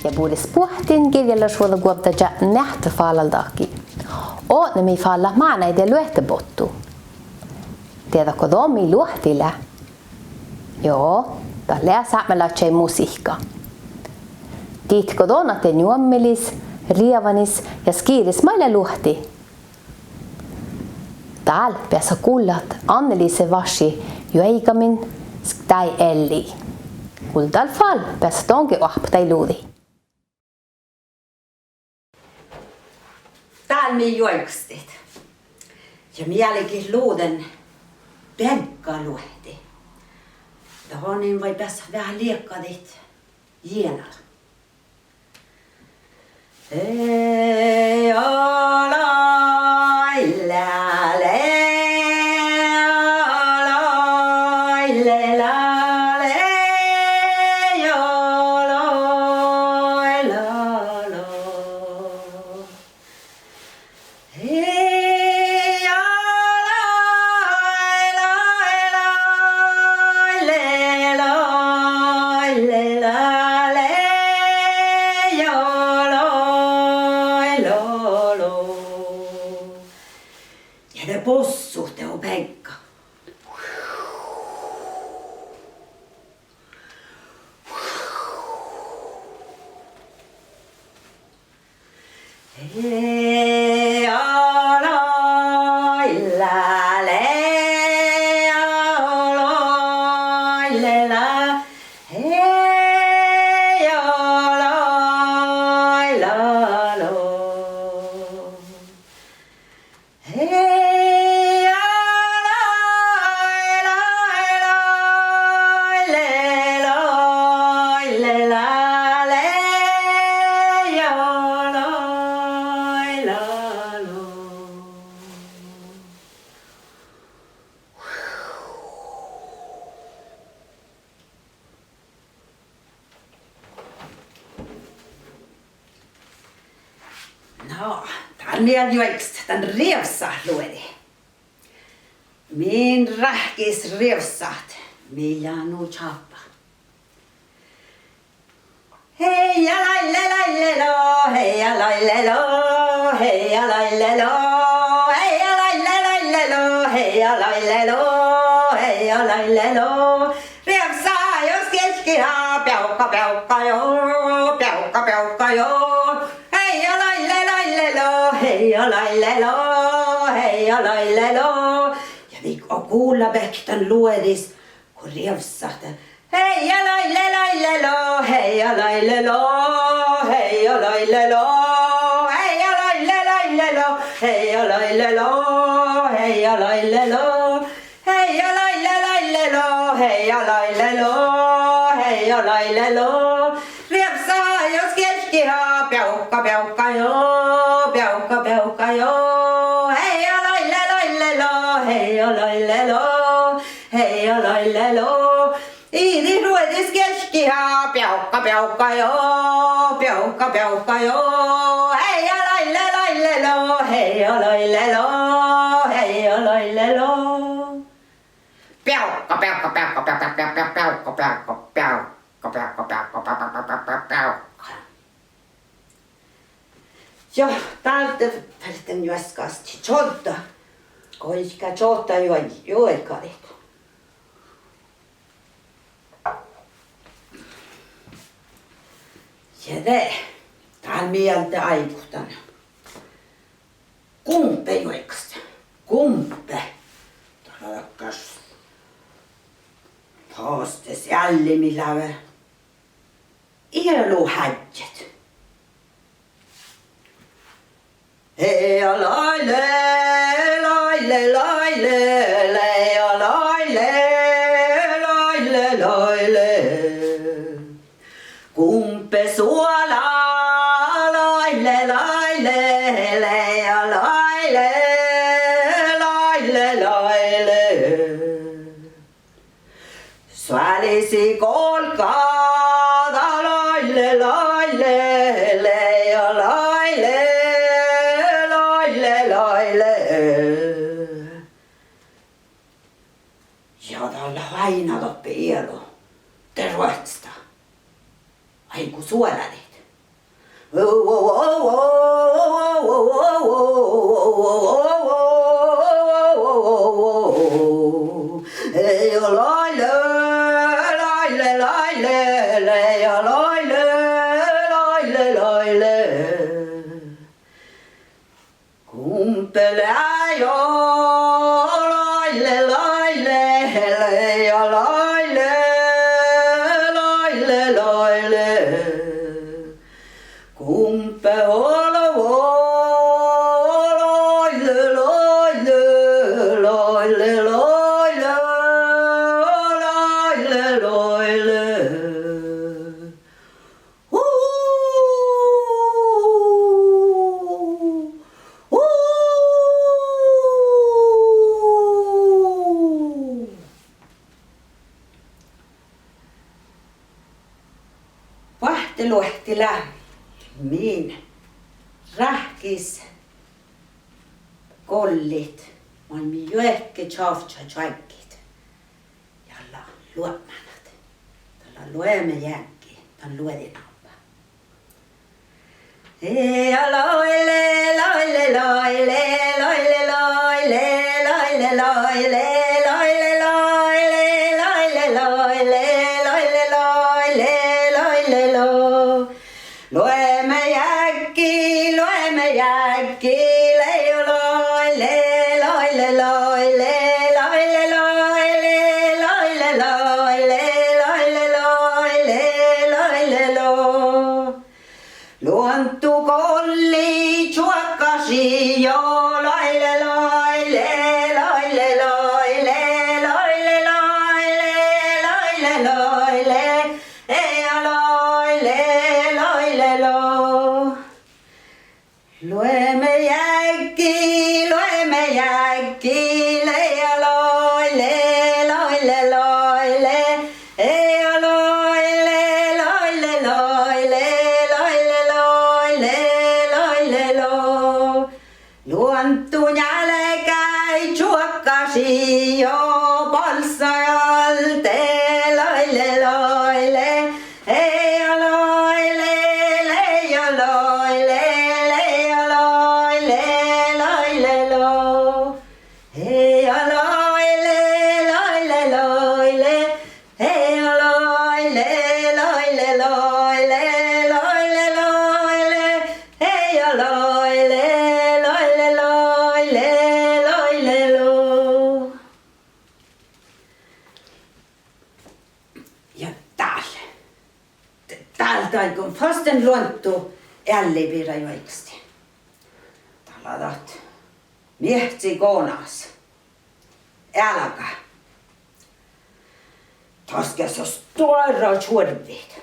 ja puhuis puhtin kirjallisuudella kuoptaja nähtä faalaldaki. O mi faalla maana ei tee luehtebottu. Tiedätkö tomi luohtilla? Joo, tällä saamella tjei musiikka. Tiedätkö tuona te juommelis, riavanis ja skiiris maille luhti? Täällä päässä kuulat Anneliise Vashi jo eikämin tai Elli. Kuldal fall päässä tonke ohptai luudi. Täällä me juokstit. Ja mielikin luuden penkkaluhti. Tähän niin voi päässä vähän liekkadit jienalla. Ei ala possu teo penkka. No, täällä minä juoksin tän rievsahluedi. Min rähkis rievsaht, millä nu chappa. Heija lailelo, heija lailelo, heija lailelo, heija lailelo, heija lailelo, heija lailelo. Rievsaa jos keskihaa, peukka peukka joo, peukka peukka joo. Heija lailelo, heija lailelo. Ja vi kuulla väktän luedis, kun rievsahta. Heija lailelo, heija lailelo, heija lailelo, heija lailelo, heija lailelo, heija lailelo, heija lailelo, heija lailelo, heija lailelo. Rievsaa jos keskihaa, peukka peukka joo, peukka peukka joo. Heija lailelo, heija lailelo, heija lailelo. Iiri ruodis keskihaa, peukka peukka joo, peukka peukka joo. Heija lailelo, heija lailelo, heija lailelo. Peukka peukka peukka peukka peukka peukka peukka peukka. Joo, täältä päästän juoskasti tjolta. Koiska tjolta juoikarit. Ja täällä mieltä aikutan. Kumpe juoksta. Kumpe. Tarkas. Taastes jällimillävä. Iluhädjet. Heija laile, laile, laile, leija laile, laile, laile. Kumpe suola, laile, laile, leija laile, laile, laile. Suolisi kolkada, laile, laile, leija laile. Ja tällä vainalla pielo. Te ruotsta. Aiku suoladit. Vahtiluhtilä min rähkis kollit man mi joekke tjavtja tjaikit jalla luomanat tällä luemme jänki tän luodinappa ja loile loile loile loile loile loile loile loile loile loile loile Luemme jäkki, leio loile, loile, loile, loile, loile, loile, loile, loile, loile, loile, lo. Luontu kolli chuokkasi jo, loile, loile, loile, loile, loile, loile, loile, loile, ea loile. Luemme jäkki, leia loile, loile, loile, ea loile, loile, loile, loile, loile, loile, lo. Luontu jälkäi chuokkasi jo polssajalte, loile, loile, ea loile, leia loile. Kun fasten luontu ällivirra joiksti. Taladat miehtsi koonas. Älkä. Taskes jos tuoda chuorvit.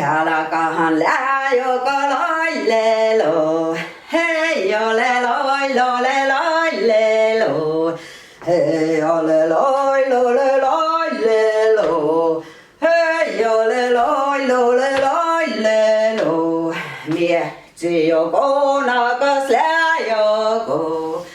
Älkähän lää joka lailelo. Hei ole loilo le lailelo. Hei ole loilo le lailelo. Hei ole loilo le lailelo. Miehti jo koonakas lää joko.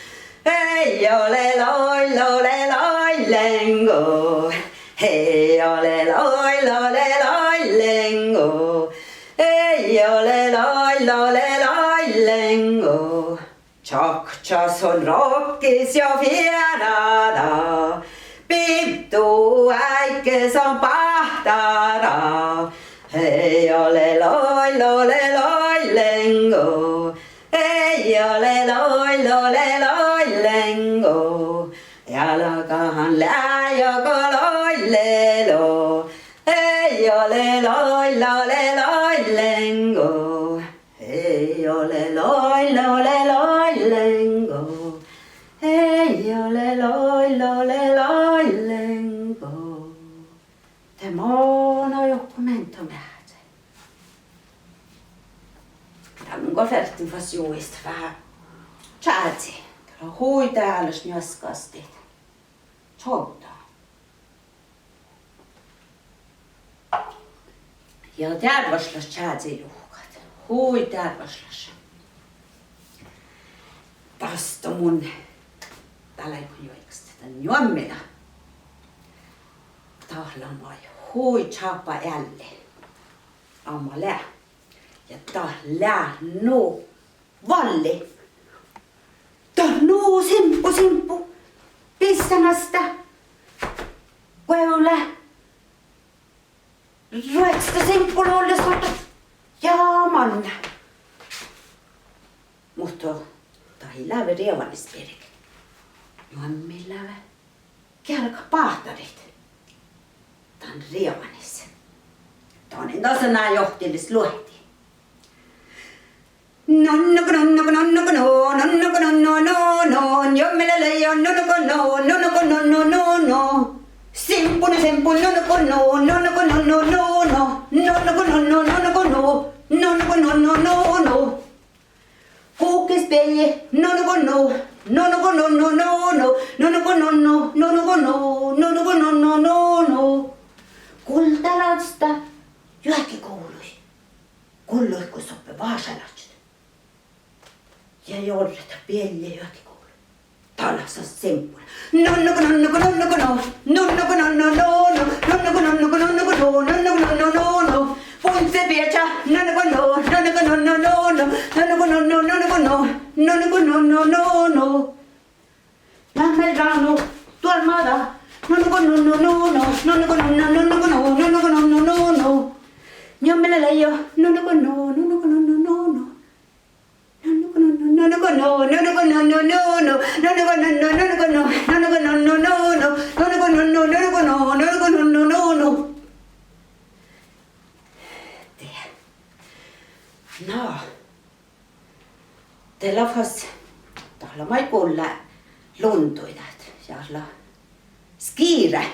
Hei ole loilo le lailengo. Hei ole loilo le lailengo. Hei ole loilo le lailengo. Tjoktas on rokkis jo vierada. Pittu äikkes on pahtara. Hei ole loilo le lailengo. Hei ole loilo le lailengo. Jalkahan lää joko loilelo. Hei ole loilo le lailengo. Hei ole loilo le lailengo. Hei ole loilo le lailengo. Te moona joku mentomäärä. Tango färtin fast juist vähän tjäätsi. Täällä hui täällä snjöskasti. Tjolta. Ja tärvaslas tjäätsi juukat. Hui tärvaslas. Tästä mun täällä ei joiksta. Tän juommina. Tahlan vai hui chapa älle. Amma lää. Ja taas lää no valli. Taas no simppu. Pissanasta. Kueule. Rueksta simppu luollisota. Ja manna. Mutta tahi läve rievannispirik. Juommi läve. Kälkä pahtarit. Tän rievannis. Toinen tasa nää johtillis luehti. Nonnuko jommele leijon nonnuko simpune nonnuko kuukis peije nonnuko kultalasta jääki koului. Kullui kun soppe vaasalatset. Ja jorreta pielle jääki koului. Talassa semppuna. Puntse pietsa. Lämmel ranu. Tuolmada. Jommele leijo. No. Teillä fas tahla mai kuulla luntuidat. Jalla skiire.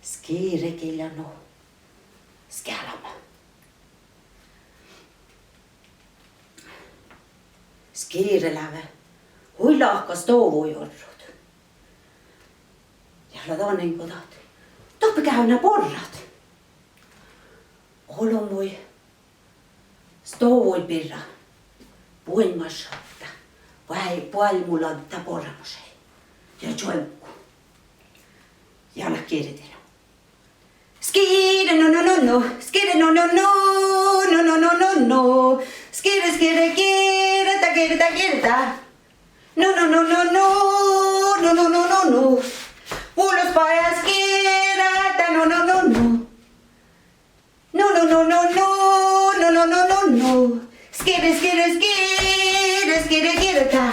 Skiire killa no. Skälama. Skiireläve. Huilahkas touvuujorrut. Jalla toinen kotat. Toppi käynä porrat. Olomui. Stouvui pirra. Puimassatta. Puolmulatta porramusei. Ja joinkku. Jalla kirjatella. Skide no. Skide no. Skide kirta. No. Puoluspaja skidata no. No. Skide kirta.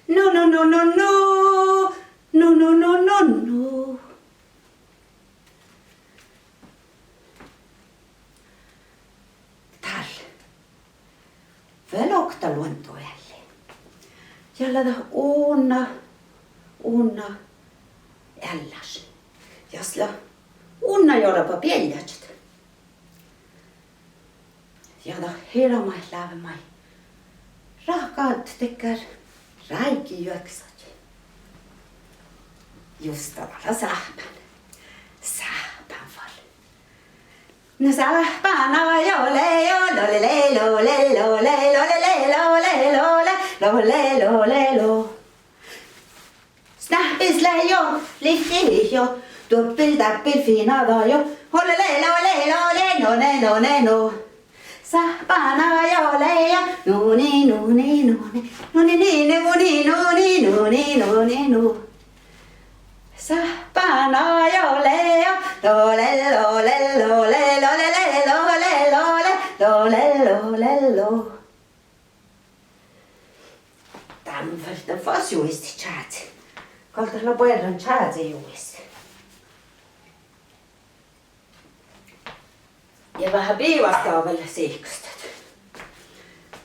No. No. Velokta luontoelle. Jälleen unna älläs. Jasla unna jorapa piellätset. Jada hiramai lävemai. Rahkaat tekkär räiki juoksat. Just tavalla sähpän fall. No sähpän lolelo. Snäppis läjo, lihti jo, tuppil täppil finada jo, no. Sähpänä jo leija, nuni. Sähpänä jo leija, lolelo. Tämän fas juisti chat. Kaltasella pojan chat juisti. Ja vähän piivastaa vielä siikastat.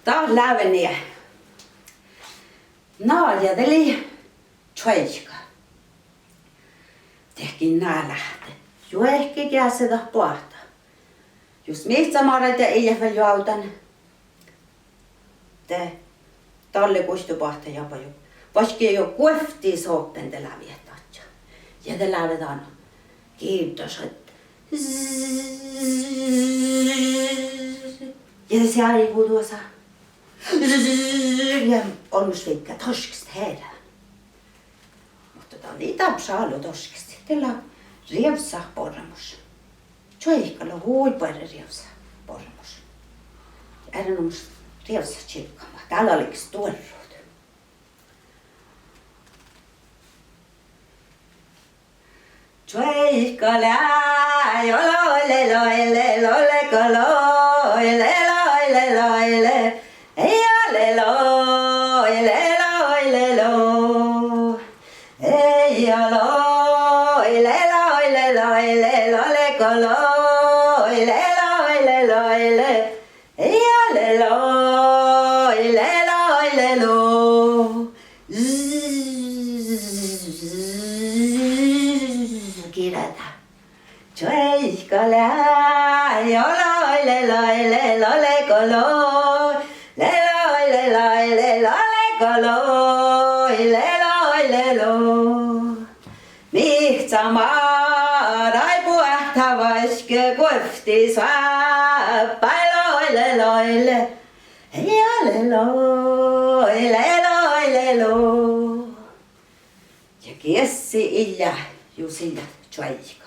Taas läveniä. Naajateli tjoika. Tehkin nää lähte. Jo ehkä käsitä pohta. Just mistä marat ja iäfäl juautan. Te talle kuistu pohta japa jo. Vaski jo kuefti sootten te lävietatja. Ja te lävedään. Kiitos. Ja te siellä ei kuutuosa. Ja onus vikka torskist heillä. Mutta tämä on niitä psaalu torskist. Teillä rievsa porramus. Tjoikalla huipaire rievsa porramus. erinomaisesti rievassa tsikkamaan. Täällä oliks tuorruut. Tjoikkalä, joloile, loile, loile, koloile, loile, loile, ei ole loile, loile, lo, ei ole loile, loile, loile, loile, koloile, loile, loile, ei ole loile, loile, lo, kirjata. Tjoikkalä, joloile, loile, loile, koloile, loile, loile, loile, koloile, loile, lo. Mihtsamaa raipuahta vaske kofti saappa, loile, loile, loile, loile, loile, lo. Ja kiessi illa jusilla tjoikkalä.